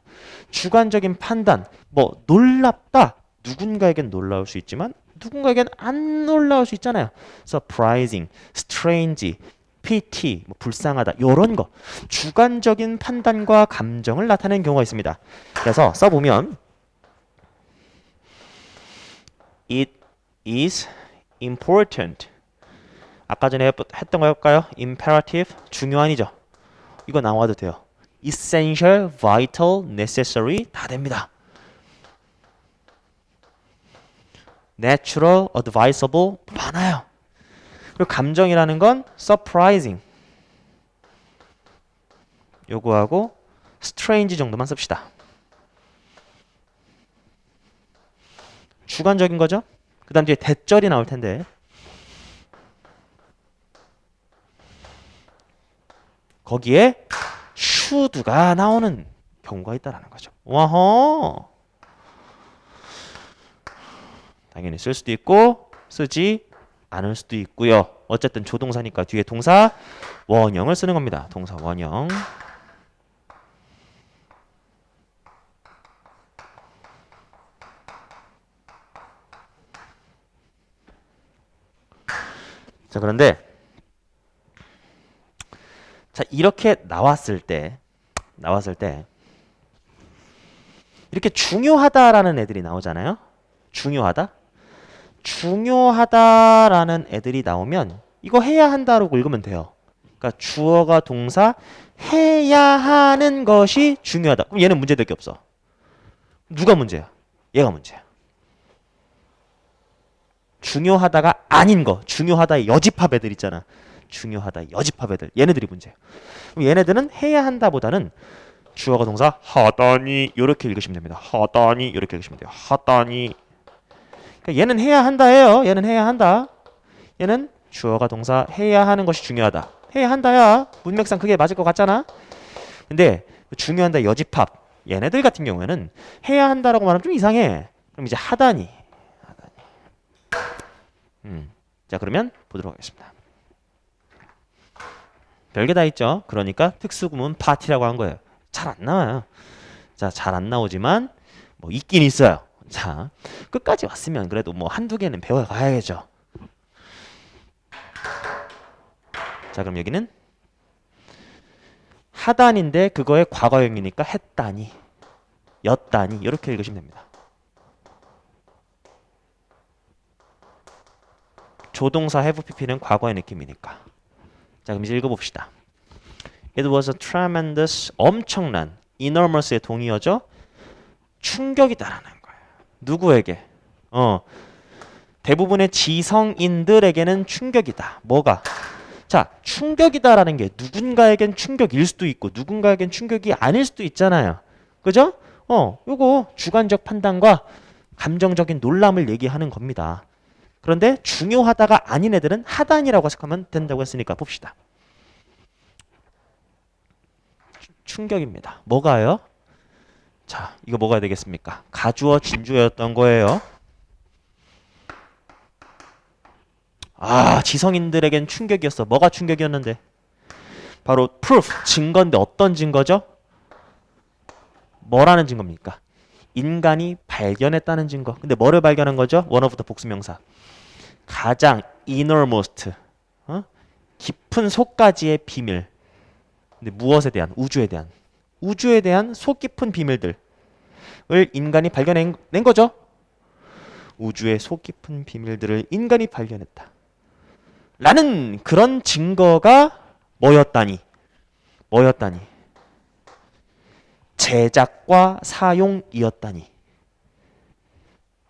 주관적인 판단, 뭐 놀랍다 누군가에겐 놀라울 수 있지만 누군가에겐 안 놀라울 수 있잖아요. surprising, strange, pity, 뭐 불쌍하다 이런 거 주관적인 판단과 감정을 나타내는 경우가 있습니다. 그래서 써보면 It is important. 아까 전에 했던 거 해볼까요? imperative, 중요한이죠. 이거 나와도 돼요. essential, vital, necessary 다 됩니다. natural, advisable 많아요. 그리고 감정이라는 건 surprising 요거하고 strange 정도만 씁시다. 주관적인 거죠. 그 다음 뒤에 대절이 나올 텐데 거기에 should가 나오는 경우가 있다라는 거죠. 와허. 당연히 쓸 수도 있고 쓰지 않을 수도 있고요. 어쨌든 조동사니까 뒤에 동사 원형을 쓰는 겁니다. 동사 원형. 자, 그런데 자, 이렇게 나왔을 때 이렇게 중요하다라는 애들이 나오잖아요. 중요하다라는 애들이 나오면 이거 해야 한다라고 읽으면 돼요. 그러니까 주어가 동사 해야 하는 것이 중요하다. 그럼 얘는 문제될 게 없어. 누가 문제야? 얘가 문제야. 중요하다가 아닌 거. 중요하다의 여집합 애들 있잖아. 중요하다 여집합 애들. 얘네들이 문제야. 그럼 얘네들은 해야 한다보다는 주어가 동사 하다니 이렇게 읽으시면 됩니다. 하다니 이렇게 읽으시면 돼요. 하다니 그러니까 얘는 해야 한다 해요. 얘는 해야 한다. 얘는 주어가 동사 해야 하는 것이 중요하다. 해야 한다야. 문맥상 그게 맞을 것 같잖아. 근데 중요한다 여집합. 얘네들 같은 경우에는 해야 한다라고 말하면 좀 이상해. 그럼 이제 하다니. 자, 그러면 보도록 하겠습니다. 별게 다 있죠. 그러니까 특수구문 파티라고 한 거예요. 잘 안 나와요. 자, 잘 안 나오지만 뭐 있긴 있어요. 자, 끝까지 왔으면 그래도 뭐 한두 개는 배워가야겠죠. 자, 그럼 여기는 하다니인데 그거의 과거형이니까 했다니, 였다니 이렇게 읽으시면 됩니다. 조동사 have pp는 과거의 느낌이니까. 자, 그럼 이제 읽어봅시다. It was a tremendous, 엄청난, enormous의 동의어죠. 충격이다라는 거예요. 누구에게? 대부분의 지성인들에게는 충격이다. 뭐가? 자, 충격이다라는 게 누군가에겐 충격일 수도 있고 누군가에겐 충격이 아닐 수도 있잖아요. 그죠? 요거 주관적 판단과 감정적인 놀람을 얘기하는 겁니다. 그런데 중요하다가 아닌 애들은 하단이라고 해석하면 된다고 했으니까 봅시다. 충격입니다. 뭐가요? 자, 이거 뭐가 되겠습니까? 가주어 진주어였던 거예요. 아, 지성인들에겐 충격이었어. 뭐가 충격이었는데? 바로 proof, 증거인데 어떤 증거죠? 뭐라는 증거입니까? 인간이 발견했다는 증거. 근데 뭐를 발견한 거죠? one of the 복수명사. 가장 innermost, 깊은 속까지의 비밀. 근데 무엇에 대한? 우주에 대한 속 깊은 비밀들을 인간이 발견낸 거죠. 우주의 속 깊은 비밀들을 인간이 발견했다. 라는 그런 증거가 뭐였다니? 제작과 사용이었다니.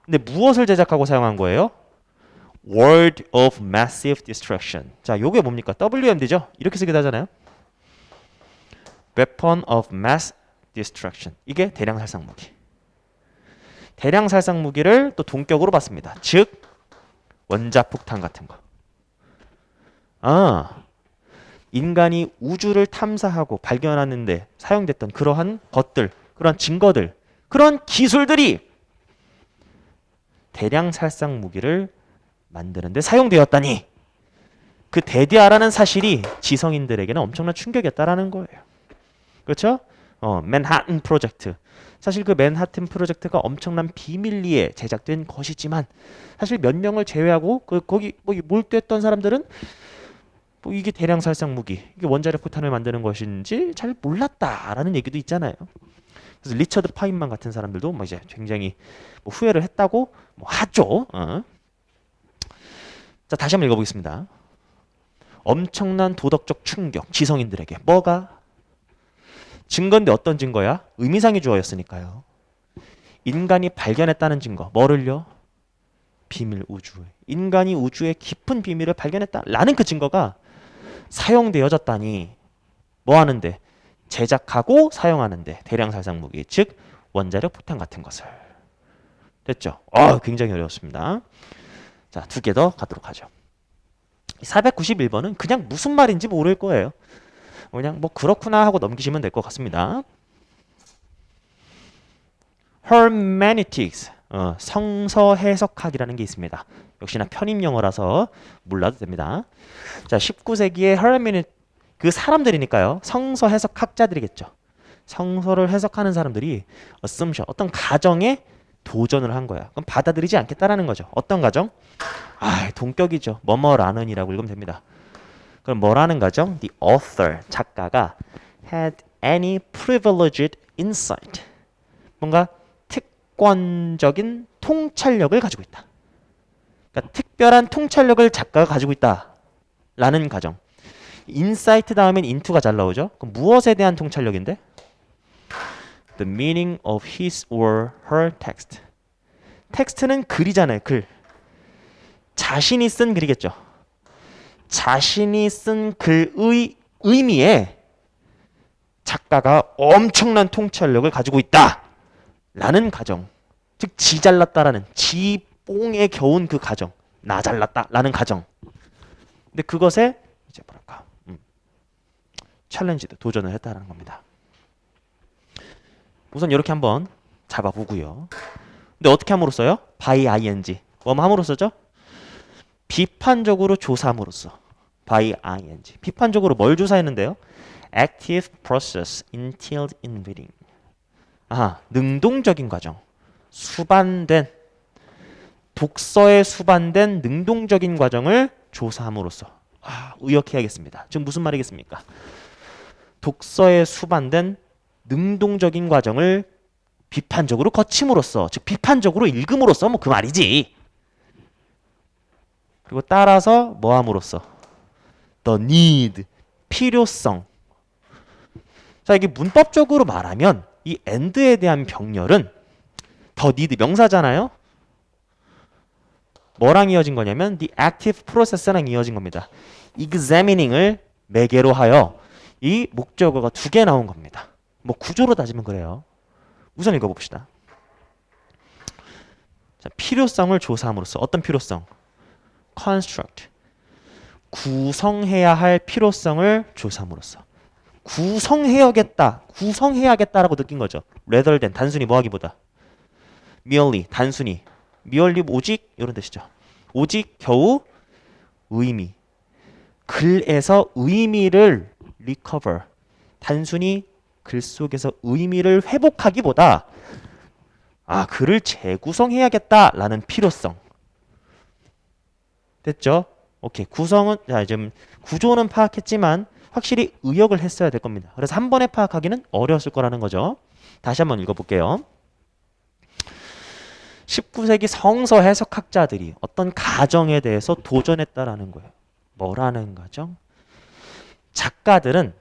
근데 무엇을 제작하고 사용한 거예요? Word of Massive Destruction. 자, 요게 뭡니까? WMD죠? 이렇게 쓰기도 하잖아요. Weapon of Mass Destruction. 이게 대량 살상 무기. 대량 살상 무기를 또 동격으로 봤습니다. 즉 원자폭탄 같은 거. 인간이 우주를 탐사하고 발견하는데 사용됐던 그러한 것들, 그러한 증거들, 그런 기술들이 대량 살상 무기를 만드는데 사용되었다니. 그 대대하라는 사실이 지성인들에게는 엄청난 충격이었다라는 거예요. 그렇죠? 맨하튼 프로젝트. 사실 그 맨하튼 프로젝트가 엄청난 비밀리에 제작된 것이지만 사실 몇 명을 제외하고 거기 몰두했던 사람들은 뭐 이게 대량 살상 무기, 이게 원자력 포탄을 만드는 것인지 잘 몰랐다라는 얘기도 있잖아요. 그래서 리처드 파인만 같은 사람들도 뭐 이제 굉장히 뭐 후회를 했다고 뭐 하죠. 자, 다시 한번 읽어보겠습니다. 엄청난 도덕적 충격, 지성인들에게. 뭐가? 증거인데 어떤 증거야? 의미상의 주어였으니까요. 인간이 발견했다는 증거. 뭐를요? 비밀 우주. 인간이 우주의 깊은 비밀을 발견했다라는 그 증거가 사용되어졌다니. 뭐 하는데? 제작하고 사용하는데. 대량 살상 무기, 즉 원자력 포탄 같은 것을. 됐죠? 굉장히 어려웠습니다. 자, 2개 더 가도록 하죠. 491번은 그냥 무슨 말인지 모를 거예요. 그냥 뭐 그렇구나 하고 넘기시면 될 것 같습니다. Hermeneutics, 성서 해석학이라는 게 있습니다. 역시나 편입 영어라서 몰라도 됩니다. 자, 19세기의 Hermeneutics, 그 사람들이니까요. 성서 해석학자들이겠죠. 성서를 해석하는 사람들이 assumption, 어떤 가정에 도전을 한 거야. 그럼 받아들이지 않겠다라는 거죠. 어떤 가정? 동격이죠. 뭐뭐라는이라고 읽으면 됩니다. 그럼 뭐라는 가정? The author, 작가가 had any privileged insight, 뭔가 특권적인 통찰력을 가지고 있다. 그러니까 특별한 통찰력을 작가가 가지고 있다라는 가정. 인사이트 다음엔 into가 잘 나오죠. 그럼 무엇에 대한 통찰력인데? The meaning of his or her text. 텍스트는 글이잖아요. 글. 자신이 쓴 글이겠죠. 자신이 쓴 글의 의미에 작가가 엄청난 통찰력을 가지고 있다 라는 가정. 즉 지 잘났다라는, 지 뽕에 겨운 그 가정, 나 잘났다라는 가정. 근데 그것에 이제 뭐랄까, 챌린지도 도전을 했다라는 겁니다. 우선 이렇게 한번 잡아보고요. 근데 어떻게 함으로써요? by ing. 뭐뭐 함으로써죠? 비판적으로 조사함으로써. by ing. 비판적으로 뭘 조사했는데요? active process entailed in reading. 능동적인 과정. 수반된 독서에 수반된 능동적인 과정을 조사함으로써. 의역해야겠습니다. 지금 무슨 말이겠습니까? 독서에 수반된 능동적인 과정을 비판적으로 거침으로써, 즉 비판적으로 읽음으로써 뭐 그 말이지. 그리고 따라서 뭐 함으로써? the need, 필요성. 자, 이게 문법적으로 말하면 이 and에 대한 병렬은 the need 명사잖아요. 뭐랑 이어진 거냐면 the active process랑 이어진 겁니다. examining을 매개로 하여 이 목적어가 2개 나온 겁니다. 뭐 구조로 따지면 그래요. 우선 읽어봅시다. 자, 필요성을 조사함으로써. 어떤 필요성? construct. 구성해야 할 필요성을 조사함으로써. 구성해야겠다라고 느낀 거죠. rather than, 단순히 뭐하기보다. merely, 단순히. merely, 오직, 이런 뜻이죠. 오직, 겨우, 의미. 글에서 의미를 recover. 단순히 글 속에서 의미를 회복하기보다 글을 재구성해야겠다라는 필요성. 됐죠? 오케이. 구성은 지금 구조는 파악했지만 확실히 의역을 했어야 될 겁니다. 그래서 한 번에 파악하기는 어려웠을 거라는 거죠. 다시 한번 읽어볼게요. 19세기 성서 해석학자들이 어떤 가정에 대해서 도전했다라는 거예요. 뭐라는 가정? 작가들은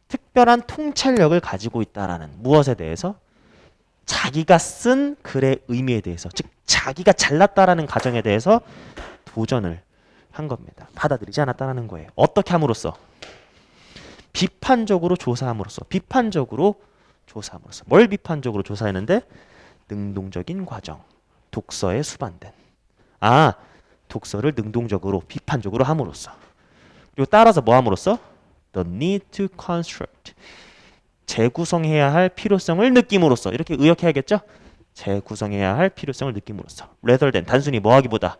특별한 통찰력을 가지고 있다라는 무엇에 대해서? 자기가 쓴 글의 의미에 대해서, 즉 자기가 잘났다라는 가정에 대해서 도전을 한 겁니다. 받아들이지 않았다라는 거예요. 어떻게 함으로써? 비판적으로 조사함으로써. 뭘 비판적으로 조사했는데? 능동적인 과정. 독서에 수반된. 독서를 능동적으로, 비판적으로 함으로써. 그리고 따라서 뭐 함으로써? The need to construct. 재구성해야 할 필요성을 느낌으로써. 이렇게 의역해야겠죠? 재구성해야 할 필요성을 느낌으로써. rather than, 단순히 뭐 하기보다.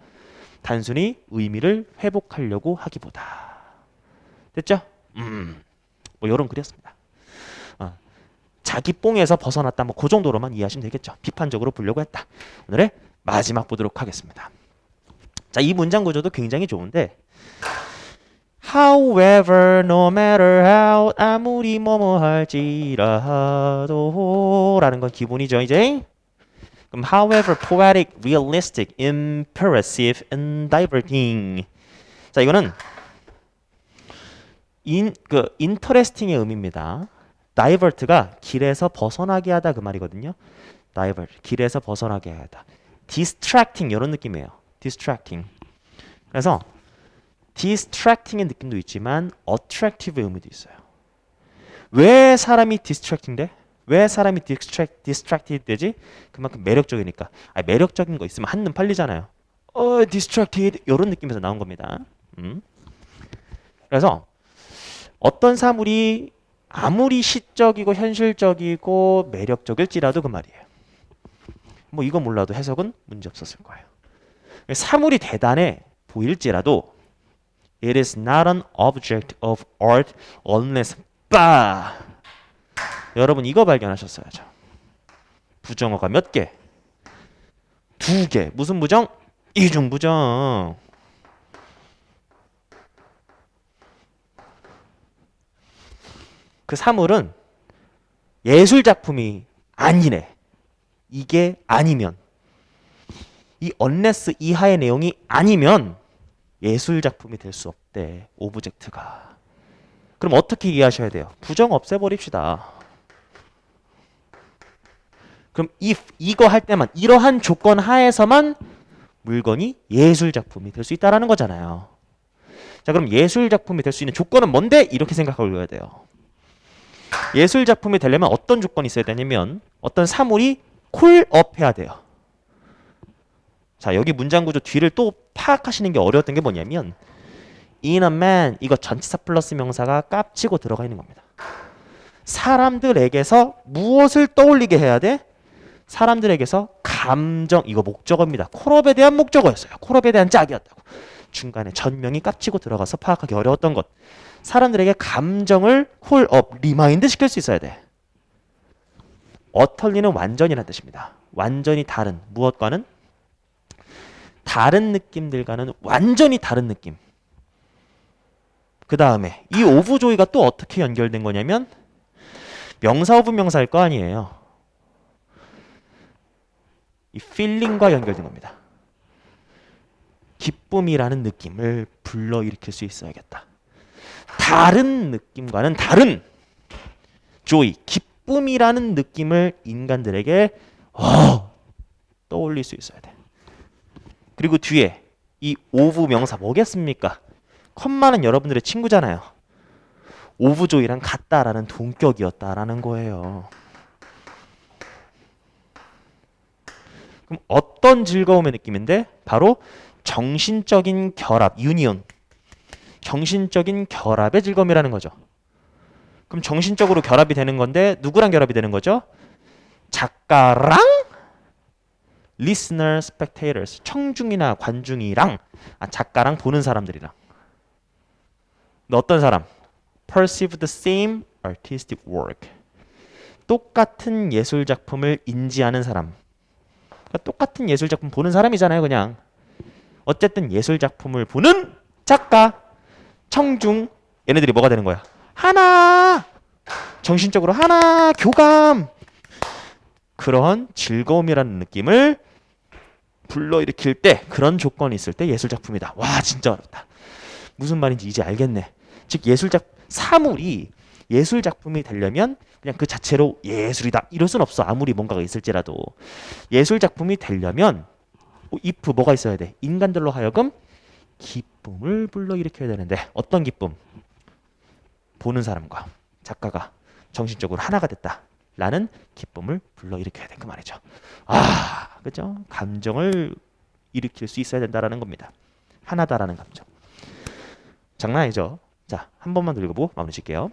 단순히 의미를 회복하려고 하기보다. 됐죠? 뭐 이런 글이었습니다. 자기 뽕에서 벗어났다. 뭐 그 정도로만 이해하시면 되겠죠. 비판적으로 보려고 했다. 오늘의 마지막 보도록 하겠습니다. 자, 이 문장 구조도 굉장히 좋은데 However, no matter how, 아무리 뭐뭐 할지라도 라는 건 기본이죠, 이제. 그럼 however, poetic, realistic, impressive, and diverting. 자, 이거는 interesting의 의미입니다. divert가 길에서 벗어나게 하다 그 말이거든요. divert, 길에서 벗어나게 하다. distracting 이런 느낌이에요. distracting. 그래서 distracting의 느낌도 있지만 attractive의 의미도 있어요. 왜 사람이 distracting 돼? 왜 사람이 distracted 되지? 그만큼 매력적이니까. 매력적인 거 있으면 한눈 팔리잖아요. distracted 이런 느낌에서 나온 겁니다. 그래서 어떤 사물이 아무리 시적이고 현실적이고 매력적일지라도 그 말이에요. 뭐 이거 몰라도 해석은 문제 없었을 거예요. 사물이 대단해 보일지라도 It is not an object of art unless 여러분 이거 발견하셨어야죠. 부정어가 몇 개? 2개. 무슨 부정? 이중부정. 그 사물은 예술작품이 아니네. 이게 아니면 이 unless 이하의 내용이 아니면 예술작품이 될 수 없대. 오브젝트가. 그럼 어떻게 이해하셔야 돼요? 부정 없애버립시다. 그럼 if 이거 할 때만 이러한 조건 하에서만 물건이 예술작품이 될 수 있다는 거잖아요. 자, 그럼 예술작품이 될 수 있는 조건은 뭔데? 이렇게 생각하고 읽어야 돼요. 예술작품이 되려면 어떤 조건이 있어야 되냐면 어떤 사물이 콜업해야 돼요. 자, 여기 문장 구조 뒤를 또 파악하시는 게 어려웠던 게 뭐냐면 in a man 이거 전치사 플러스 명사가 깝치고 들어가 있는 겁니다. 사람들에게서 무엇을 떠올리게 해야 돼? 사람들에게서 감정, 이거 목적어입니다. 콜업에 대한 목적어였어요. 콜업에 대한 짝이었다고. 중간에 전명이 깝치고 들어가서 파악하기 어려웠던 것. 사람들에게 감정을 콜업, 리마인드 시킬 수 있어야 돼. 어털리는 완전이라는 뜻입니다. 완전히 다른, 무엇과는? 다른 느낌들과는 완전히 다른 느낌. 그 다음에 이 오브 조이가 또 어떻게 연결된 거냐면 명사 오브 명사일 거 아니에요. 이 feeling과 연결된 겁니다. 기쁨이라는 느낌을 불러일으킬 수 있어야겠다. 다른 느낌과는 다른 joy, 기쁨이라는 느낌을 인간들에게 떠올릴 수 있어야 돼. 그리고 뒤에 이 오브 명사 뭐겠습니까? 컴마는 여러분들의 친구잖아요. 오브 조이랑 같다라는 동격이었다라는 거예요. 그럼 어떤 즐거움의 느낌인데? 바로 정신적인 결합, 유니온. 정신적인 결합의 즐거움이라는 거죠. 그럼 정신적으로 결합이 되는 건데 누구랑 결합이 되는 거죠? 작가랑 listener, spectators, 청중이나 관중이랑 작가랑 보는 사람들이랑. 근데 어떤 사람? perceive the same artistic work. 똑같은 예술 작품을 인지하는 사람. 그러니까 똑같은 예술 작품 보는 사람이잖아요, 그냥. 어쨌든 예술 작품을 보는 작가, 청중, 얘네들이 뭐가 되는 거야? 하나! 정신적으로 하나! 교감! 그런 즐거움이라는 느낌을 불러일으킬 때, 그런 조건이 있을 때 예술 작품이다. 와, 진짜 어렵다. 무슨 말인지 이제 알겠네. 즉 사물이 예술 작품이 되려면 그냥 그 자체로 예술이다 이럴 순 없어. 아무리 뭔가가 있을지라도. 예술 작품이 되려면 if 뭐가 있어야 돼? 인간들로 하여금 기쁨을 불러일으켜야 되는데 어떤 기쁨? 보는 사람과 작가가 정신적으로 하나가 됐다라는 기쁨을 불러일으켜야 돼. 그 말이죠. 그죠? 감정을 일으킬 수 있어야 된다라는 겁니다. 하나다라는 감정. 장난 아니죠? 자, 한 번만 더 읽어보고 마무리 짓게요.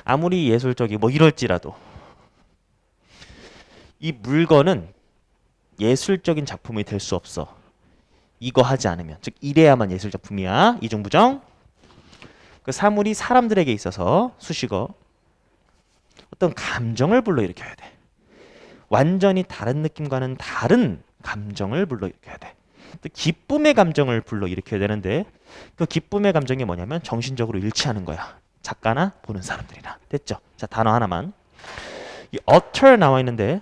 아무리 예술적이고 이럴지라도 이 물건은 예술적인 작품이 될 수 없어. 이거 하지 않으면. 즉 이래야만 예술 작품이야. 이중부정. 그 사물이 사람들에게 있어서 수식어 어떤 감정을 불러일으켜야 돼. 완전히 다른 느낌과는 다른 감정을 불러일으켜야 돼. 또 기쁨의 감정을 불러일으켜야 되는데 그 기쁨의 감정이 뭐냐면 정신적으로 일치하는 거야. 작가나 보는 사람들이나. 됐죠? 자, 단어 하나만. 이 utter 나와 있는데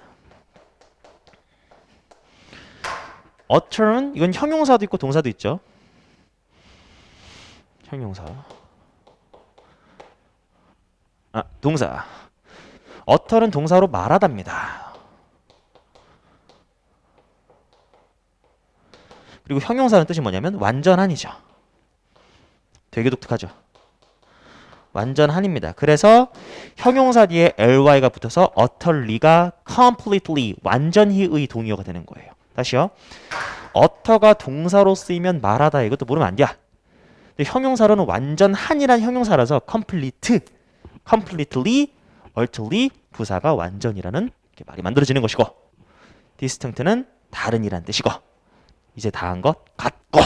utter은 이건 형용사도 있고 동사도 있죠. 형용사. 동사. utter은 동사로 말하답니다. 그리고 형용사는 뜻이 뭐냐면 완전한이죠. 되게 독특하죠. 완전한입니다. 그래서 형용사 뒤에 ly가 붙어서 utterly가 completely 완전히의 동의어가 되는 거예요. 다시요. utter가 동사로 쓰이면 말하다 이것도 모르면 안 돼. 근데 형용사로는 완전한이란 형용사라서 complete, completely, utterly 부사가 완전이라는 이렇게 말이 만들어지는 것이고 distinct는 다른이란 뜻이고 이제 다 한 것 같고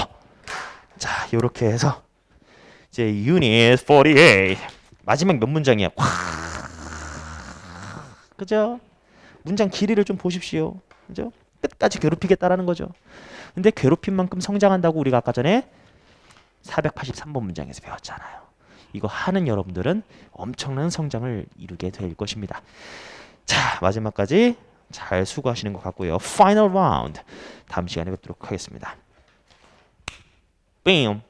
자 이렇게 해서 이제 Unit 48 마지막 몇 문장이야. 그죠? 문장 길이를 좀 보십시오. 그죠? 끝까지 괴롭히겠다라는 거죠. 근데 괴롭힌 만큼 성장한다고 우리가 아까 전에 483번 문장에서 배웠잖아요. 이거 하는 여러분들은 엄청난 성장을 이루게 될 것입니다. 자, 마지막까지 잘 수고하시는 것 같고요. Final round 다음 시간에 뵙도록 하겠습니다. 뿅.